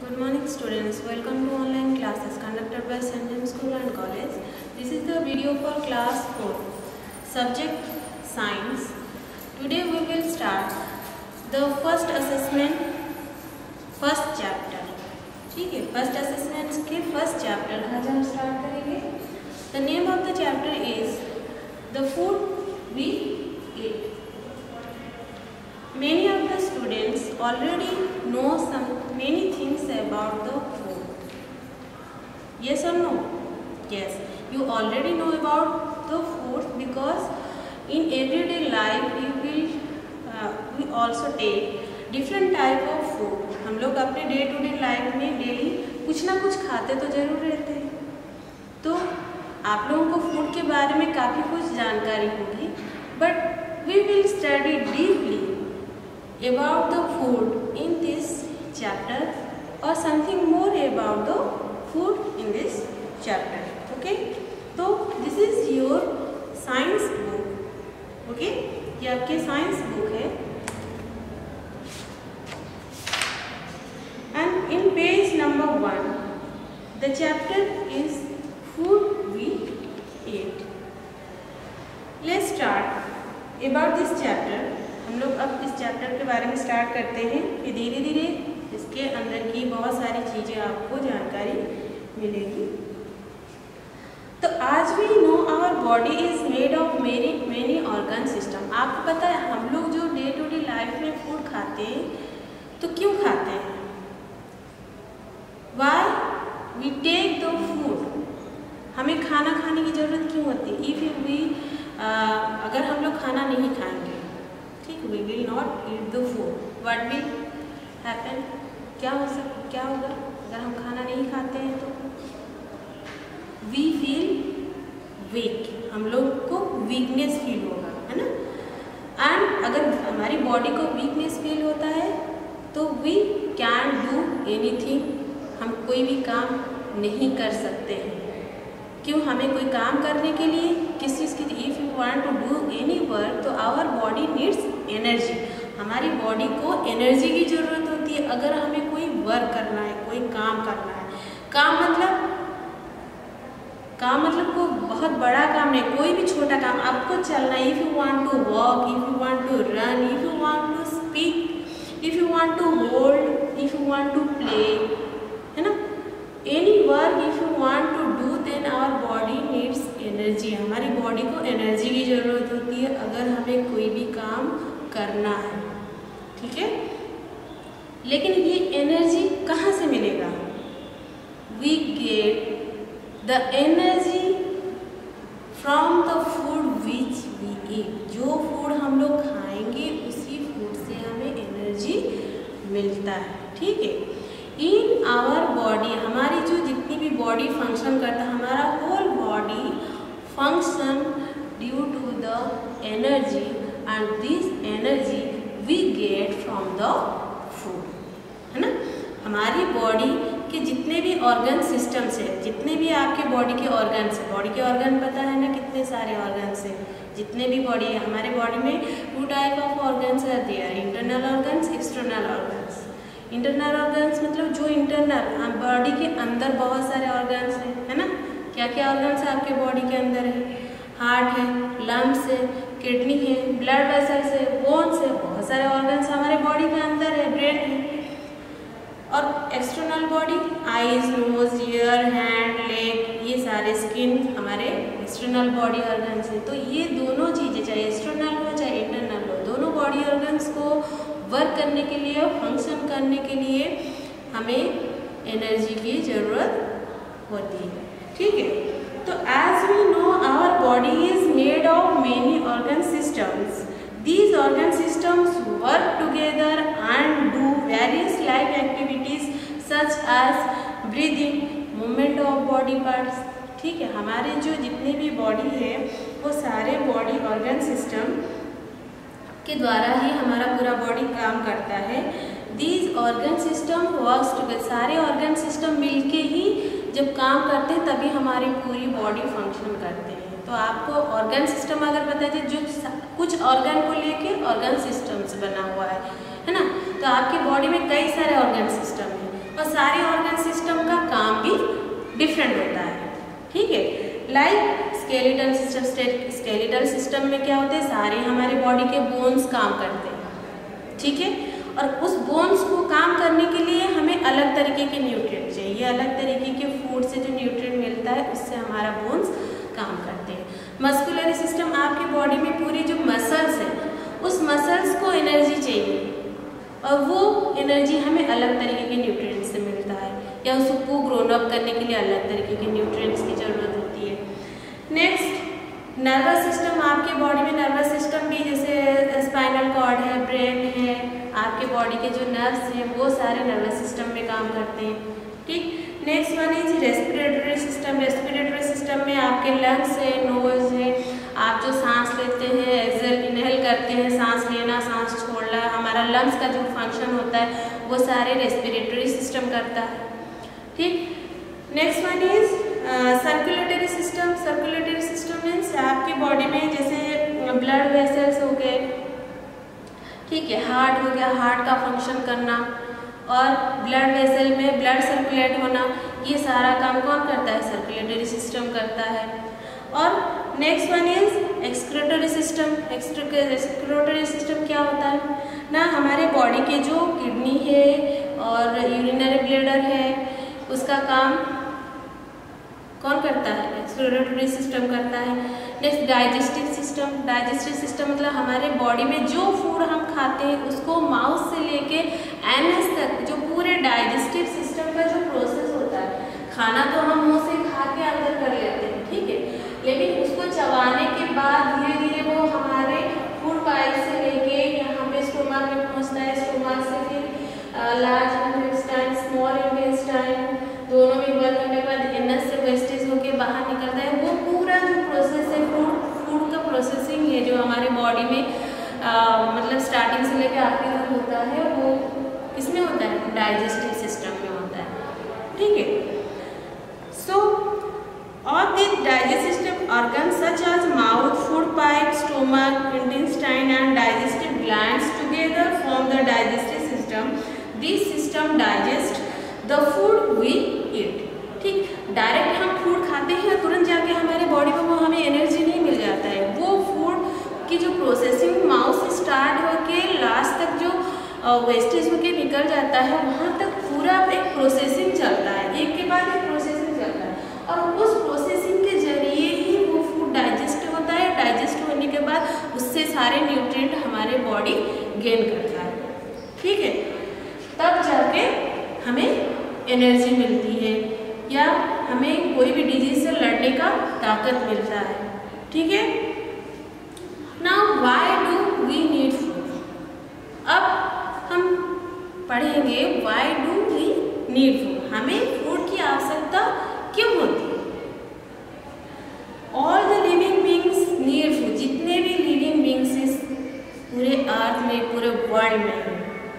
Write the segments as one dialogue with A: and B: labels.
A: Good morning students, welcome to online classes conducted by St. James School and College. This is the video for class 4, subject science. Today we will start the first assessment, first chapter. ठीक है, first assessment के first chapter आज हम start करेंगे. The name of the chapter is the food we eat. Many of the students already know many things about the food. Yes or no? Yes, you already know about the food because in everyday life we also take different type of food. हम लोग अपने day to day life में daily कुछ ना कुछ खाते तो जरूर रहते हैं. तो आप लोगों को फूड के बारे में काफ़ी कुछ जानकारी होगी, but we will study deeply about the food in this chapter or something more about the food in this chapter. Okay, so this is your science book. Okay, ये आपके science book है and in page number 1 the chapter is food we eat. Let's start about this chapter. हम लोग अब इस chapter के बारे में स्टार्ट करते हैं कि धीरे धीरे इसके अंदर की बहुत सारी चीज़ें आपको जानकारी मिलेगी. तो आज we know our body is made of many organ system. आपको पता है हम लोग जो डे टू डे लाइफ में फूड खाते हैं तो क्यों खाते हैं? Why we take the food. हमें खाना खाने की ज़रूरत क्यों होती है? इफ वी अगर हम लोग खाना नहीं खाएंगे, ठीक, we will not eat the food. What will happen? क्या होगा अगर हम खाना नहीं खाते हैं तो? We feel weak. हम लोग को वीकनेस फील होगा, है ना? एंड अगर हमारी बॉडी को वीकनेस फील होता है तो we can't do anything. हम कोई भी काम नहीं कर सकते हैं. क्यों? हमें कोई काम करने के लिए किस चीज़ की, if you want to do any work तो आवर बॉडी नीड्स एनर्जी. हमारी बॉडी को एनर्जी की ज़रूरत होती है अगर हमें कोई वर्क करना है, कोई काम करना है. काम मतलब कोई बहुत बड़ा काम नहीं, कोई भी छोटा काम. आपको चलना है, if you want to walk, if you want to run, if you want to speak, if you want to hold, if you want to play, है ना? Any work if you want to do then our body needs energy. हमारी body को energy की ज़रूरत होती है अगर हमें कोई भी काम करना है, ठीक है? लेकिन ये एनर्जी कहाँ से मिलेगा? We get the energy from the food which we eat. जो फूड हम लोग खाएंगे उसी फूड से हमें एनर्जी मिलता है, ठीक है? इन आवर बॉडी, हमारी जो जितनी भी बॉडी फंक्शन करता है, हमारा whole body function due to the energy and this energy we get from the food, है ना? हमारी बॉडी के जितने भी ऑर्गन सिस्टम्स है, जितने भी आपके बॉडी के ऑर्गन्स है, बॉडी के ऑर्गन पता है ना कितने सारे ऑर्गन्स है, जितने भी बॉडी है, हमारे बॉडी में 2 टाइप ऑफ ऑर्गन्स है there, internal organs, external organs. Internal organs मतलब जो इंटरनल बॉडी के अंदर बहुत सारे ऑर्गन्स हैं, है ना? क्या क्या ऑर्गन्स है आपके बॉडी के अंदर है? हार्ट है, लंग्स है, किडनी है, ब्लड वेसल्स है, बोन्स है, बहुत सारे ऑर्गन्स हमारे बॉडी के अंदर है, ब्रेन है. और external body, eyes, nose, ear, hand, leg, ये सारे, स्किन हमारे एक्सटर्नल बॉडी ऑर्गन्स हैं. तो ये दोनों चीज़ें, चाहे एक्सटर्नल हो चाहे इंटरनल हो, दोनों बॉडी ऑर्गन्स को वर्क करने के लिए, फंक्शन करने के लिए हमें एनर्जी की ज़रूरत होती है, ठीक है? तो as we know our body is made of many organ systems. These organ systems work together and do various life activities such as breathing, movement of body parts, ठीक है? हमारे जो जितने भी बॉडी है वो सारे बॉडी ऑर्गन सिस्टम के द्वारा ही हमारा पूरा बॉडी काम करता है. These organ system works together. सारे ऑर्गन सिस्टम मिलके ही जब काम करते हैं तभी हमारी पूरी बॉडी फंक्शन करते हैं. तो आपको ऑर्गन सिस्टम अगर पता है, जो कुछ ऑर्गन को लेके ऑर्गन सिस्टम्स बना हुआ है ना? तो आपकी बॉडी में कई सारे ऑर्गन सिस्टम हैं और सारे ऑर्गन सिस्टम का काम भी डिफरेंट होता है, ठीक है। Like skeletal system, skeletal system में क्या होते हैं, सारे हमारे बॉडी के बोन्स काम करते हैं, ठीक है। और उस बोन्स को काम करने के लिए हमें अलग तरीके के न्यूट्रिएंट चाहिए, अलग तरीके के फूड से जो न्यूट्रिएंट मिलता है उससे हमारा बोन्स काम करते हैं। मस्कुलर सिस्टम, आपकी बॉडी में पूरी जो मसल्स है उस मसल्स को एनर्जी चाहिए और वो एनर्जी हमें अलग तरीके के न्यूट्रिएंट्स से मिलता है, या उसको ग्रोन अप करने के लिए अलग तरीके के न्यूट्रिएंट्स की जरूरत होती है। नेक्स्ट नर्वस सिस्टम, आपके बॉडी में नर्वस सिस्टम भी जैसे स्पाइनल कॉर्ड है, ब्रेन है, आपके बॉडी के जो नर्व्स हैं वो सारे नर्वस सिस्टम में काम करते हैं, ठीक। Next one is respiratory system. Respiratory system में आपके लंग्स है, नोज है, आप जो सांस लेते हैं, एक्सेल इनहेल करते हैं, सांस लेना सांस छोड़ना, हमारा लंग्स का जो फंक्शन होता है वो सारे रेस्पिरेटरी सिस्टम करता है, ठीक। Next one is circulatory system. Circulatory system means आपकी बॉडी में जैसे ब्लड वेसल्स हो गए, ठीक है, हार्ट हो गया, हार्ट का फंक्शन करना और ब्लड वेसल में ब्लड सर्कुलेट होना, ये सारा काम कौन करता है, सर्कुलेटरी सिस्टम करता है। और next one is excretory system. Excretory system क्या होता है ना, हमारे बॉडी के जो किडनी है और यूरिनरी ब्लैडर है उसका काम कौन करता है, एक्सक्रीटरी सिस्टम करता है। Next digestive system. Digestive system मतलब हमारे बॉडी में जो फूड हम खाते हैं उसको माउथ से लेके एनस तक जो पूरे डाइजेस्टिव सिस्टम का जो प्रोसेस होता है, खाना तो हम मुंह से खा के अंदर कर लेते हैं, ठीक है, लेकिन उसको चबाने के बाद धीरे धीरे वो हमारे फूड पाइप से लेके यहाँ पे स्टोमक में पहुँचता है, स्टोमक से फिर लार्ज इंटेस्टाइन, स्मॉल इंटेस्टाइन, दोनों में वर्क करने के बाद एनस से वेस्टेज होके बाहर निकलता है। वो पूरा जो प्रोसेस है फूड का प्रोसेसिंग है जो हमारे बॉडी में मतलब स्टार्टिंग से लेकर आखिर तक होता है, वो किसमें होता है, डाइजेस्टिव सिस्टम में होता है, ठीक है। सो all the digestive organs such as mouth, food pipe, stomach, intestine and digestive glands together form the digestive system. This system digests the food we eat. ठीक, डायरेक्ट हम फूड खाते हैं तुरंत जाके हमारे बॉडी में वो हमें एनर्जी नहीं मिल जाता है, वो फूड की जो प्रोसेसिंग माउथ से स्टार्ट होके लास्ट तक जो वेस्टेज होके निकल जाता है वहाँ तक पूरा एक प्रोसेसिंग चलता है, एक के बाद एक प्रोसेसिंग चलता है और उस प्रोसेसिंग के जरिए ही वो फूड डाइजेस्ट होता है। डाइजेस्ट होने के बाद उससे सारे न्यूट्रिएंट हमारे बॉडी गेन करता है, ठीक है, तब जाके हमें एनर्जी मिलती है या हमें कोई भी डिजीज से लड़ने का ताकत मिलता है, ठीक है। Now why do we need food. अब हम पढ़ेंगे why do we need food, हमें फूड की आवश्यकता क्यों होती है। All the living beings need food. जितने भी लिविंग बींग्स इस पूरे अर्थ में, पूरे वर्ल्ड में,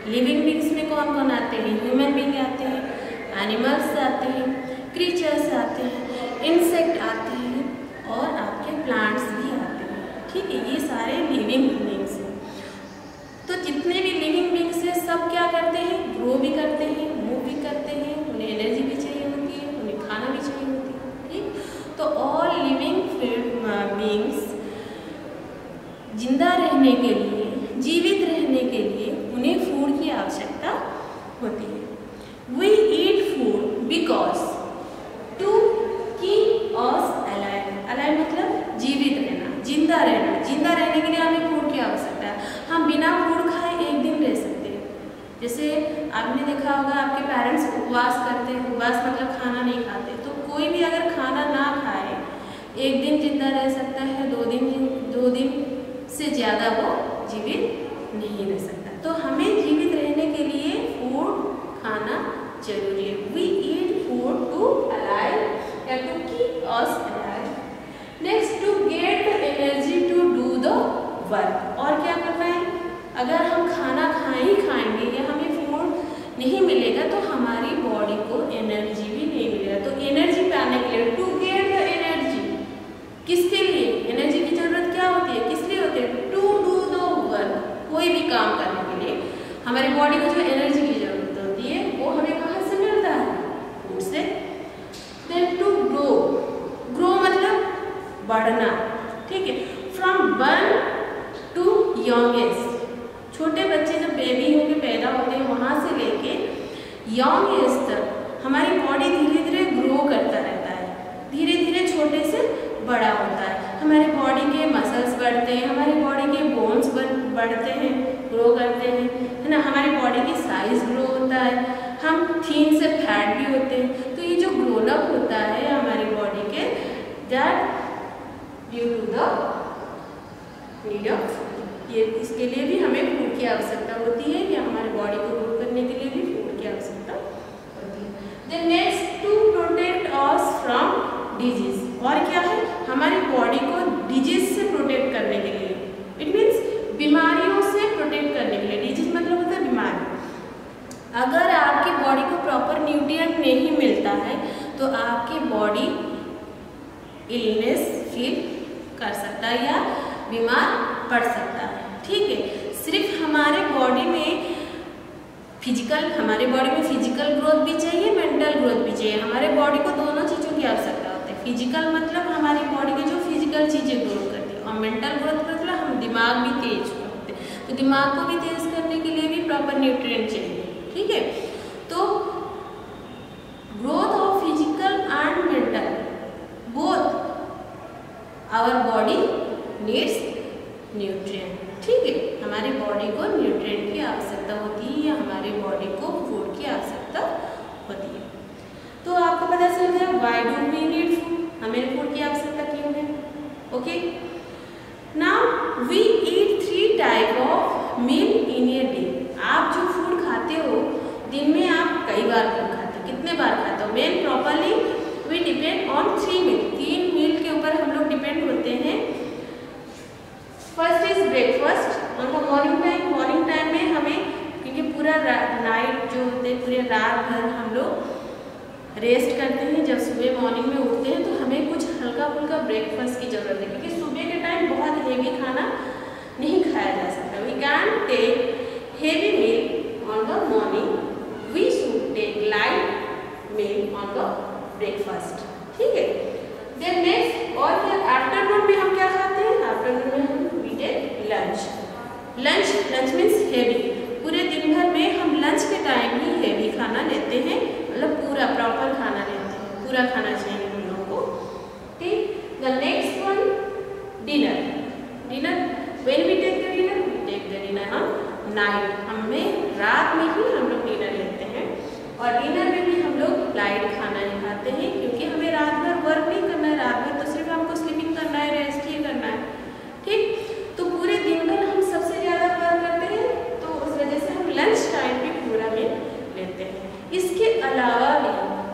A: लिविंग बींग्स में कौन कौन आते हैं, ह्यूमन बींग आते हैं, एनिमल्स आते हैं, क्रीचर्स आते हैं, इंसेक्ट आते हैं और आपके प्लांट्स भी आते हैं, ठीक है, ये सारे लिविंग बींग्स हैं। तो जितने भी लिविंग बींग्स हैं सब क्या करते हैं, ग्रो भी करते हैं, मूव भी करते हैं, उन्हें एनर्जी भी चाहिए होती है, उन्हें खाना भी चाहिए होती है, ठीक। तो ऑल लिविंग बींग्स जिंदा रहने के लिए, जीवित रहने के लिए उन्हें फूड की आवश्यकता होती है। We eat food because to keep us alive. Alive मतलब जीवित रहना, जिंदा रहना। जिंदा रहने के लिए हमें फूड की आवश्यकता है। हम बिना फूड खाए एक दिन रह सकते हैं। जैसे आपने देखा होगा आपके पेरेंट्स उपवास करते हैं, उपवास मतलब खाना नहीं खाते, तो कोई भी अगर खाना ना खाए एक दिन जिंदा रह सकता है, 2 दिन से ज़्यादा वो जीवित नहीं रह सकता। तो हमें जीवित रहने के लिए फूड खाना जरूरी है। We eat food to alive या to keep us alive. Next, to get the energy to do the work. और क्या करना है, अगर हम खाना खाएंगे या हमें फूड नहीं मिलेगा तो हमारी बॉडी को एनर्जी भी नहीं मिलेगा। तो एनर्जी पाने के लिए, टू गेट द एनर्जी, किसके लिए एनर्जी की जरूरत क्या होती है, किस लिए होती है, टू डू द वर्क। कोई भी काम करने के लिए हमारी बॉडी को जो एनर्जी की जरूरत होती है वो हमें कहाँ से मिलता बढ़ना, ठीक है। फ्रॉम 1 to young एज, छोटे बच्चे जब बेबी होके पैदा होते हैं वहाँ से लेके यंग एज तक हमारी बॉडी धीरे धीरे ग्रो करता रहता है, धीरे धीरे छोटे से बड़ा होता है। हमारी बॉडी के मसल्स बढ़ते हैं, हमारी बॉडी के बोन्स बढ़ते हैं, ग्रो करते हैं, है ना। हमारी बॉडी की साइज ग्रो होता है, हम थीन से फैट भी होते हैं। तो ये जो ग्रोन अप होता है हमारी बॉडी के, that due to the need of, ये इसके लिए भी हमें फूड की आवश्यकता होती है, कि हमारी बॉडी को ग्रो करने के लिए भी फूड की आवश्यकता होती है। Then next, to protect us from disease, और क्या है, हमारी बॉडी को डिजीज से प्रोटेक्ट करने के लिए, इट मीन्स बीमारियों से प्रोटेक्ट करने के लिए। डिजीज मतलब होता है बीमारी। अगर आपकी बॉडी को प्रॉपर न्यूट्रिएंट नहीं मिलता है तो आपकी बॉडी इलनेस फील कर सकता है या बीमार पड़ सकता है, ठीक है। सिर्फ हमारे बॉडी में हमारे बॉडी में फिजिकल ग्रोथ भी चाहिए, मेंटल ग्रोथ भी चाहिए। हमारे बॉडी को दोनों चीज़ों की आवश्यकता होती है। फिजिकल मतलब हमारी बॉडी की जो फिजिकल चीज़ें ग्रो करती है, और मेंटल ग्रोथ मतलब हम दिमाग भी तेज होते हैं, तो दिमाग को भी तेज करने के लिए भी प्रॉपर न्यूट्रिएंट चाहिए, ठीक है। तो growth of physical and mental both our body needs nutrient, ठीक है। हमारी बॉडी को न्यूट्रिएंट की आवश्यकता होती है, या हमारी बॉडी को फूड की आवश्यकता होती है। तो आपको पता चल गया why do we need food, हमें फूड की आवश्यकता क्यों है, okay. Now we eat 3 type of meal in a day. आप जो फूड खाते हो दिन में आप कई बार फूड खाते हो, कितने बार खाते हो? Main properly we depend on 3 meal, 3 meal के ऊपर हम लोग डिपेंड होते हैं। First is breakfast on the morning time. Morning time में हमें, क्योंकि पूरा नाइट जो होते हैं, पूरे रात भर हम लोग रेस्ट करते हैं, जब सुबह मॉर्निंग में उठते हैं तो हमें कुछ हल्का फुल्का ब्रेकफास्ट की ज़रूरत है, क्योंकि सुबह के टाइम बहुत हेवी खाना नहीं खाया जा सकता। We can take heavy meal on the morning, we should take light meal on the breakfast, ठीक है। देन नेक्स्ट, और क्या आफ्टरनून में हम क्या खाते हैं? आफ्टरनून में हम लंच मीन्स हेवी। पूरे दिन भर में हम लंच के टाइम ही हेवी खाना लेते हैं, मतलब पूरा प्रॉपर खाना लेते हैं, पूरा खाना चाहिए हम लोगों को, ठीक। The next one, dinner. When we take the dinner, we take the dinner on night. हमें रात में ही हम लोग डिनर लेते हैं, और डिनर में भी हम लोग लाइट खाना ही खाते हैं, क्योंकि हमें रात भर वर्क नहीं करना है, रात भर तो सिर्फ हमको स्लीपिंग करना है, रेस्ट ही करना है, ठीक। तो पूरे दिन भर हम सबसे ज़्यादा वर्क करते हैं, तो उस वजह से हम लंच टाइम भी पूरा मील लेते हैं। इसके अलावा भी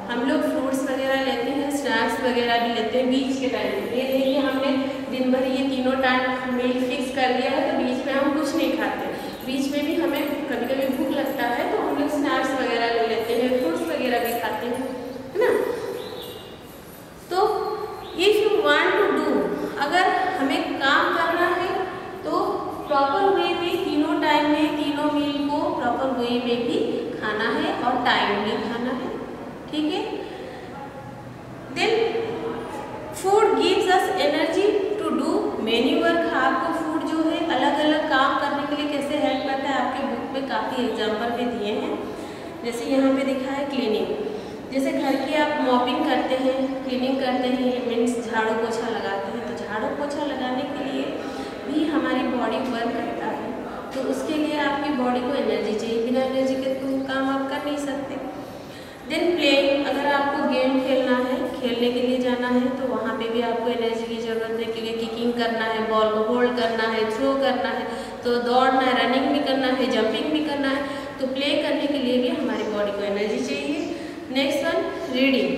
A: हम लोग फ्रूट्स वगैरह लेते हैं, स्नैक्स वगैरह भी लेते हैं बीच के टाइम में। ये नहीं कि हमने दिन भर ये तीनों टाइम मील फिक्स कर दिया है तो बीच में हम कुछ नहीं खाते। बीच में भी हमें कभी कभी भूख लगता है तो हम लोग स्नैक्स वगैरह ले लेते हैं, फ्रूट्स वगैरह भी खाते हैं, है ना। तो if you want to do, अगर हमें काम करना है तो प्रॉपर वे में तीनों टाइम में तीनों मील को प्रॉपर वे में भी खाना है और टाइमली खाना है, ठीक है। Then food gives us energy to do many work. आपको फूड जो है अलग अलग काम करने के लिए कैसे हेल्प करता है, आपके बुक में काफ़ी एग्जाम्पल भी दिए हैं। जैसे यहाँ पे दिखा है क्लीनिंग, जैसे घर की आप मॉपिंग करते हैं, क्लीनिंग करते हैं, मीन्स झाड़ू पोछा लगाते हैं, तो झाड़ू पोछा लगाने के लिए भी हमारी बॉडी वर्क करता है, तो उसके लिए आपकी बॉडी को एनर्जी चाहिए, बिना एनर्जी के तो काम आप कर नहीं सकते। देन प्लेइंग, अगर आपको गेम खेलना है, खेलने के लिए जाना है, तो वहाँ पे भी आपको एनर्जी की ज़रूरत है, क्योंकि किकिंग करना है, बॉल को होल्ड करना है, थ्रो करना है, तो दौड़ना है, रनिंग भी करना है, जंपिंग भी करना है, तो प्ले करने के लिए भी हमारी बॉडी को एनर्जी चाहिए। Next one, reading.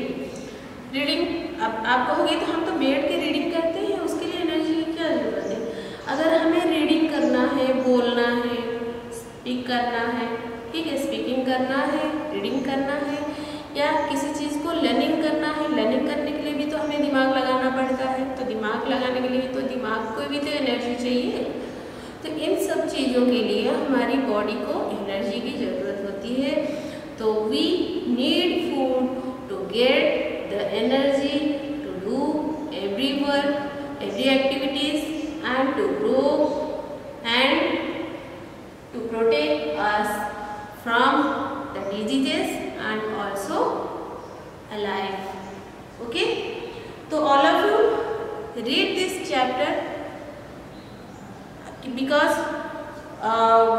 A: अब आप कहोगे तो हम तो बैठ के रीडिंग करते हैं, उसके लिए एनर्जी की क्या ज़रूरत है? अगर हमें रीडिंग करना है, बोलना है, स्पीक करना है, ठीक है, स्पीकिंग करना है, रीडिंग करना है, या किसी चीज़ को लर्निंग करना है, लर्निंग करने के लिए भी तो हमें दिमाग लगाना पड़ता है, तो दिमाग लगाने के लिए तो दिमाग को भी तो एनर्जी चाहिए। तो इन सब चीज़ों के लिए हमारी बॉडी को एनर्जी की ज़रूरत होती है, तो we need food to get the energy to do every work, healthy activities and to grow and to protect us from the diseases and also alive. Okay, so all of you read this chapter because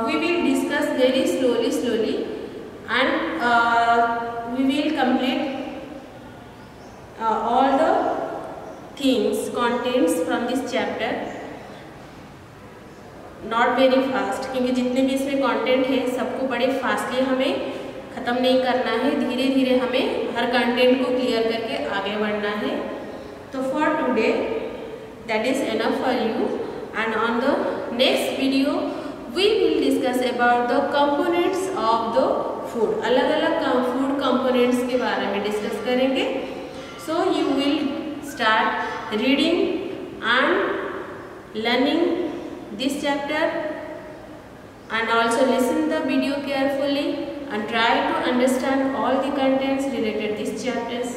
A: we will discuss very slowly and we will complete all the things contents from this chapter not very fast, क्योंकि जितने भी इसमें content है सबको बड़े fastly हमें ख़त्म नहीं करना है, धीरे धीरे हमें हर कंटेंट को क्लियर करके आगे बढ़ना है. तो for today that is enough for you and on the next video we will discuss about the components of the food. अलग अलग फूड कंपोनेंट्स के बारे में डिस्कस करेंगे. So you will start reading and learning this chapter and also listen the video carefully and try to understand all the contents related to these chapters.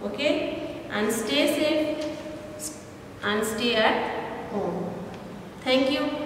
A: Okay, and stay safe and stay at home. Thank you.